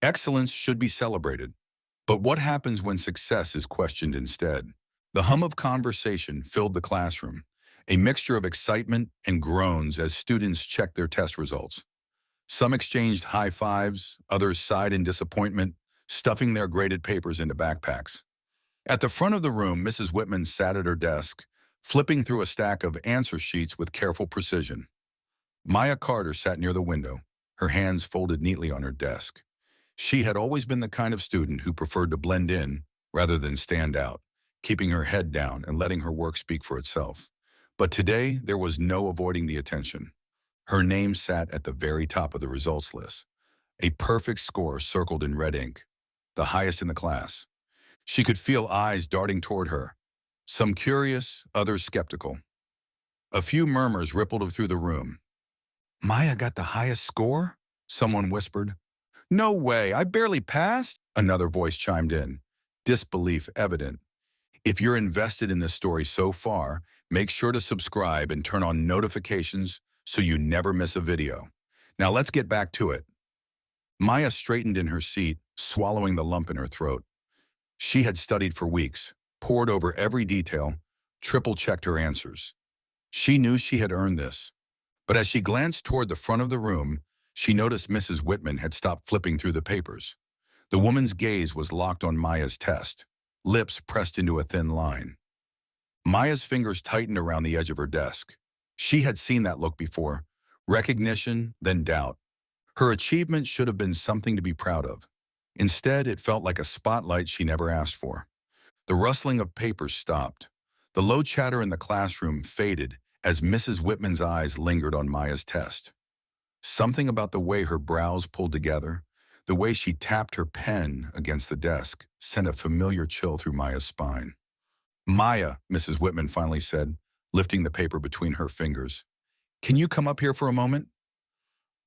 Excellence should be celebrated. But what happens when success is questioned instead? The hum of conversation filled the classroom, a mixture of excitement and groans as students checked their test results. Some exchanged high fives, others sighed in disappointment, stuffing their graded papers into backpacks. At the front of the room, Mrs. Whitman sat at her desk, flipping through a stack of answer sheets with careful precision. Maya Carter sat near the window, her hands folded neatly on her desk. She had always been the kind of student who preferred to blend in rather than stand out, keeping her head down and letting her work speak for itself. But today, there was no avoiding the attention. Her name sat at the very top of the results list, a perfect score circled in red ink, the highest in the class. She could feel eyes darting toward her, some curious, others skeptical. A few murmurs rippled through the room. "Maya got the highest score?" someone whispered. "No way, I barely passed," another voice chimed in, disbelief evident. If you're invested in this story so far, make sure to subscribe and turn on notifications so you never miss a video. Now let's get back to it. Maya straightened in her seat, swallowing the lump in her throat. She had studied for weeks, pored over every detail, triple-checked her answers. She knew she had earned this. But as she glanced toward the front of the room, she noticed Mrs. Whitman had stopped flipping through the papers. The woman's gaze was locked on Maya's test, lips pressed into a thin line. Maya's fingers tightened around the edge of her desk. She had seen that look before, recognition, then doubt. Her achievement should have been something to be proud of. Instead, it felt like a spotlight she never asked for. The rustling of papers stopped. The low chatter in the classroom faded as Mrs. Whitman's eyes lingered on Maya's test. Something about the way her brows pulled together, the way she tapped her pen against the desk, sent a familiar chill through Maya's spine. "Maya," Mrs. Whitman finally said, lifting the paper between her fingers. "Can you come up here for a moment?"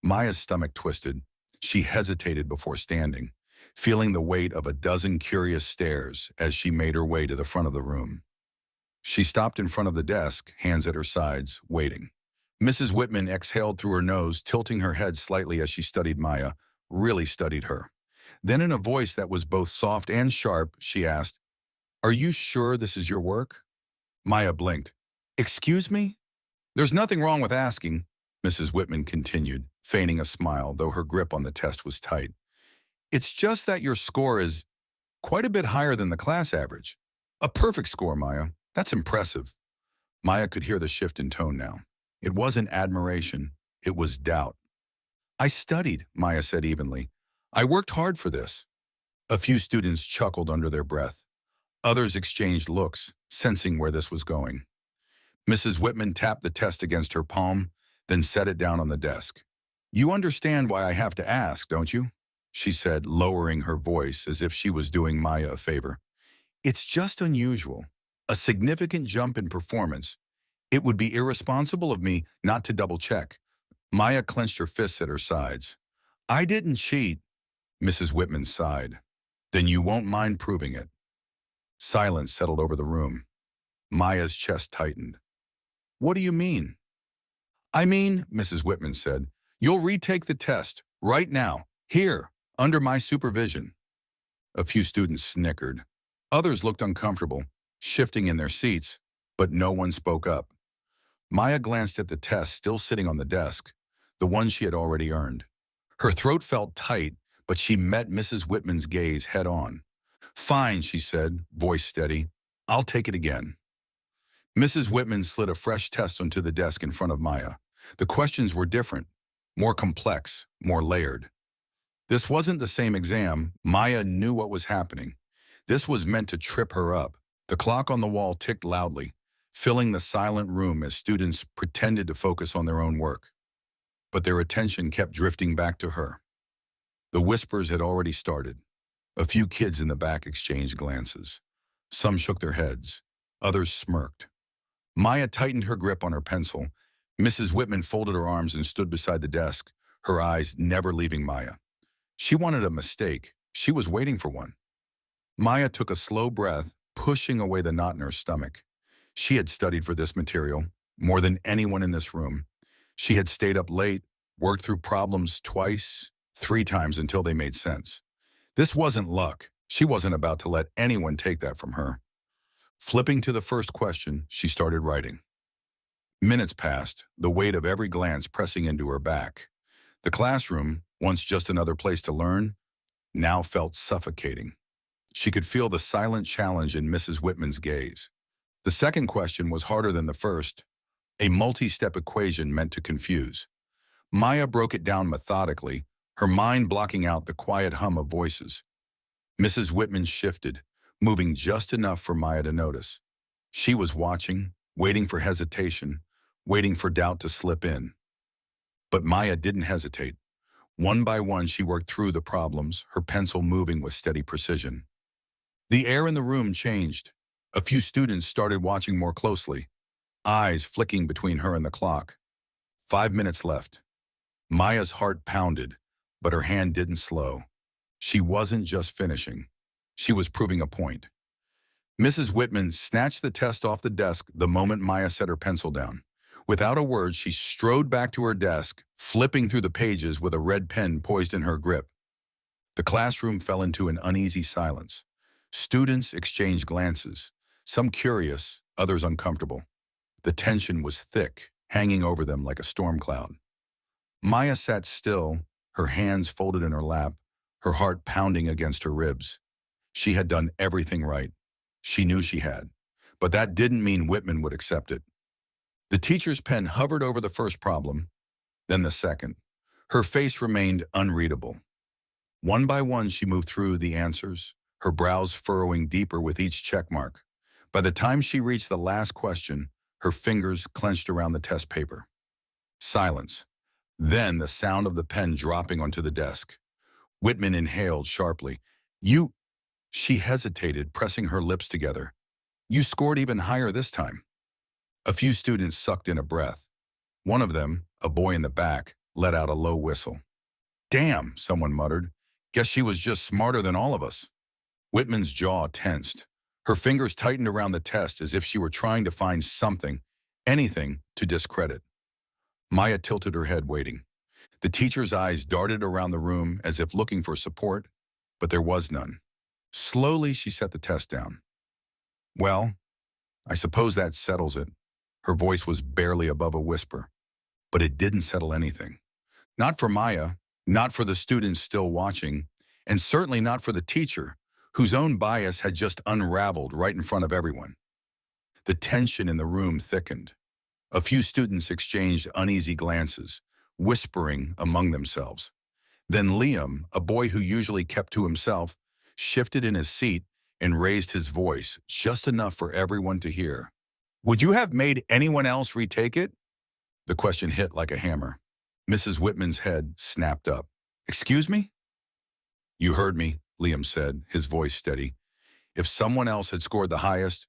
Maya's stomach twisted. She hesitated before standing, feeling the weight of a dozen curious stares as she made her way to the front of the room. She stopped in front of the desk, hands at her sides, waiting. Mrs. Whitman exhaled through her nose, tilting her head slightly as she studied Maya, really studied her. Then in a voice that was both soft and sharp, she asked, "Are you sure this is your work?" Maya blinked. "Excuse me?" "There's nothing wrong with asking," Mrs. Whitman continued, feigning a smile, though her grip on the test was tight. "It's just that your score is quite a bit higher than the class average." "A perfect score, Maya. That's impressive." Maya could hear the shift in tone now. It wasn't admiration, it was doubt. "I studied," Maya said evenly. "I worked hard for this." A few students chuckled under their breath. Others exchanged looks, sensing where this was going. Mrs. Whitman tapped the test against her palm, then set it down on the desk. "You understand why I have to ask, don't you?" she said, lowering her voice as if she was doing Maya a favor. "It's just unusual, a significant jump in performance. It would be irresponsible of me not to double-check." Maya clenched her fists at her sides. "I didn't cheat," Mrs. Whitman sighed. "Then you won't mind proving it." Silence settled over the room. Maya's chest tightened. "What do you mean?" "I mean," Mrs. Whitman said, "you'll retake the test, right now, here, under my supervision." A few students snickered. Others looked uncomfortable, shifting in their seats, but no one spoke up. Maya glanced at the test still sitting on the desk, the one she had already earned. Her throat felt tight, but she met Mrs. Whitman's gaze head-on. "Fine," she said, voice steady. "I'll take it again." Mrs. Whitman slid a fresh test onto the desk in front of Maya. The questions were different, more complex, more layered. This wasn't the same exam. Maya knew what was happening. This was meant to trip her up. The clock on the wall ticked loudly, filling the silent room as students pretended to focus on their own work. But their attention kept drifting back to her. The whispers had already started. A few kids in the back exchanged glances. Some shook their heads. Others smirked. Maya tightened her grip on her pencil. Mrs. Whitman folded her arms and stood beside the desk, her eyes never leaving Maya. She wanted a mistake. She was waiting for one. Maya took a slow breath, pushing away the knot in her stomach. She had studied for this material, more than anyone in this room. She had stayed up late, worked through problems twice, 3 times until they made sense. This wasn't luck. She wasn't about to let anyone take that from her. Flipping to the first question, she started writing. Minutes passed, the weight of every glance pressing into her back. The classroom, once just another place to learn, now felt suffocating. She could feel the silent challenge in Mrs. Whitman's gaze. The second question was harder than the first, a multi-step equation meant to confuse. Maya broke it down methodically, her mind blocking out the quiet hum of voices. Mrs. Whitman shifted, moving just enough for Maya to notice. She was watching, waiting for hesitation, waiting for doubt to slip in. But Maya didn't hesitate. One by one, she worked through the problems, her pencil moving with steady precision. The air in the room changed. A few students started watching more closely, eyes flicking between her and the clock. 5 minutes left. Maya's heart pounded, but her hand didn't slow. She wasn't just finishing. She was proving a point. Mrs. Whitman snatched the test off the desk the moment Maya set her pencil down. Without a word, she strode back to her desk, flipping through the pages with a red pen poised in her grip. The classroom fell into an uneasy silence. Students exchanged glances, some curious, others uncomfortable. The tension was thick, hanging over them like a storm cloud. Maya sat still, her hands folded in her lap, her heart pounding against her ribs. She had done everything right. She knew she had. But that didn't mean Whitman would accept it. The teacher's pen hovered over the first problem, then the second. Her face remained unreadable. One by one, she moved through the answers, her brows furrowing deeper with each check mark. By the time she reached the last question, her fingers clenched around the test paper. Silence. Then the sound of the pen dropping onto the desk. Whitman inhaled sharply. You... She hesitated, pressing her lips together. You scored even higher this time. A few students sucked in a breath. One of them, a boy in the back, let out a low whistle. Damn, someone muttered. Guess she was just smarter than all of us. Whitman's jaw tensed. Her fingers tightened around the test as if she were trying to find something, anything, to discredit. Maya tilted her head, waiting. The teacher's eyes darted around the room as if looking for support, but there was none. Slowly, she set the test down. Well, I suppose that settles it. Her voice was barely above a whisper. But it didn't settle anything. Not for Maya, not for the students still watching, and certainly not for the teacher, whose own bias had just unraveled right in front of everyone. The tension in the room thickened. A few students exchanged uneasy glances, whispering among themselves. Then Liam, a boy who usually kept to himself, shifted in his seat and raised his voice just enough for everyone to hear. Would you have made anyone else retake it? The question hit like a hammer. Mrs. Whitman's head snapped up. Excuse me? You heard me, Liam said, his voice steady. If someone else had scored the highest,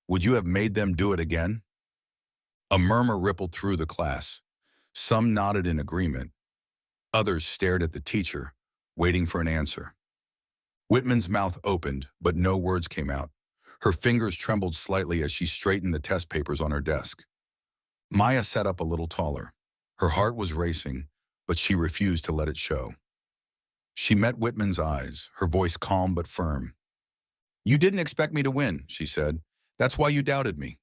would you have made them do it again? A murmur rippled through the class. Some nodded in agreement. Others stared at the teacher, waiting for an answer. Whitman's mouth opened, but no words came out. Her fingers trembled slightly as she straightened the test papers on her desk. Maya sat up a little taller. Her heart was racing, but she refused to let it show. She met Whitman's eyes, her voice calm but firm. You didn't expect me to win, she said. That's why you doubted me.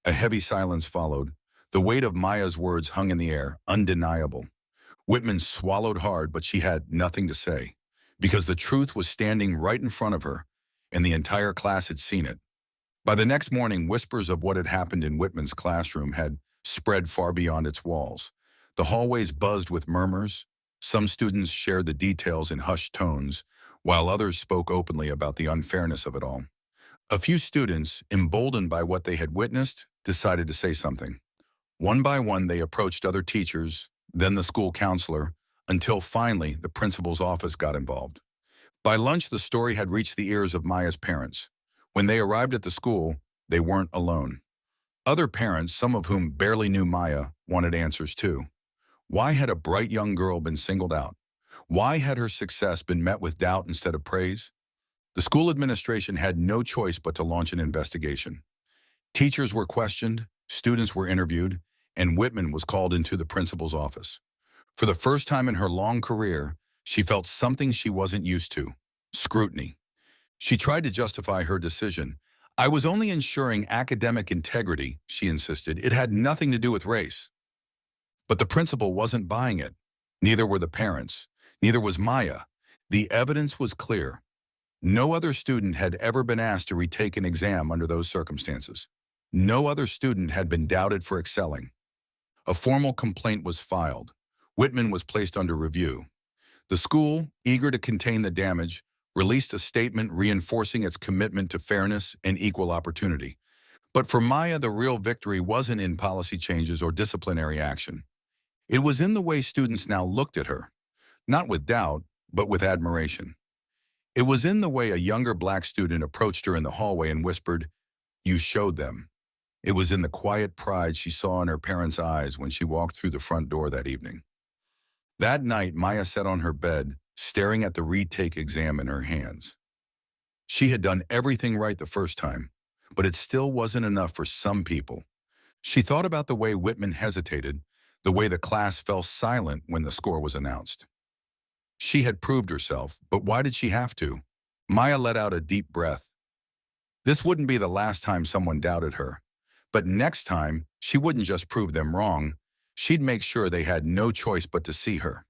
A heavy silence followed. The weight of Maya's words hung in the air, undeniable. Whitman swallowed hard, but she had nothing to say, because the truth was standing right in front of her, and the entire class had seen it. By the next morning, whispers of what had happened in Whitman's classroom had spread far beyond its walls. The hallways buzzed with murmurs. Some students shared the details in hushed tones, while others spoke openly about the unfairness of it all. A few students, emboldened by what they had witnessed, decided to say something. One by one, they approached other teachers, then the school counselor, until finally the principal's office got involved. By lunch, the story had reached the ears of Maya's parents. When they arrived at the school, they weren't alone. Other parents, some of whom barely knew Maya, wanted answers too. Why had a bright young girl been singled out? Why had her success been met with doubt instead of praise? The school administration had no choice but to launch an investigation. Teachers were questioned, students were interviewed, and Whitman was called into the principal's office. For the first time in her long career, She felt something she wasn't used to: scrutiny. She tried to justify her decision. "I was only ensuring academic integrity," she insisted. "It had nothing to do with race." But the principal wasn't buying it. Neither were the parents. Neither was Maya. The evidence was clear. No other student had ever been asked to retake an exam under those circumstances. No other student had been doubted for excelling. A formal complaint was filed. Whitman was placed under review. The school, eager to contain the damage, released a statement reinforcing its commitment to fairness and equal opportunity. But for Maya, the real victory wasn't in policy changes or disciplinary action. It was in the way students now looked at her, not with doubt, but with admiration. It was in the way a younger black student approached her in the hallway and whispered, "You showed them." It was in the quiet pride she saw in her parents' eyes when she walked through the front door that evening. That night, Maya sat on her bed, staring at the retake exam in her hands. She had done everything right the first time, but it still wasn't enough for some people. She thought about the way Whitman hesitated, the way the class fell silent when the score was announced. She had proved herself, but why did she have to? Maya let out a deep breath. This wouldn't be the last time someone doubted her. But next time, she wouldn't just prove them wrong. She'd make sure they had no choice but to see her.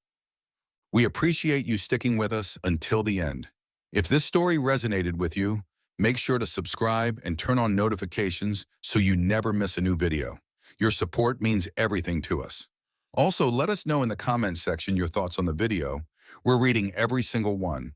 We appreciate you sticking with us until the end. If this story resonated with you, make sure to subscribe and turn on notifications so you never miss a new video. Your support means everything to us. Also, let us know in the comments section your thoughts on the video. We're reading every single one.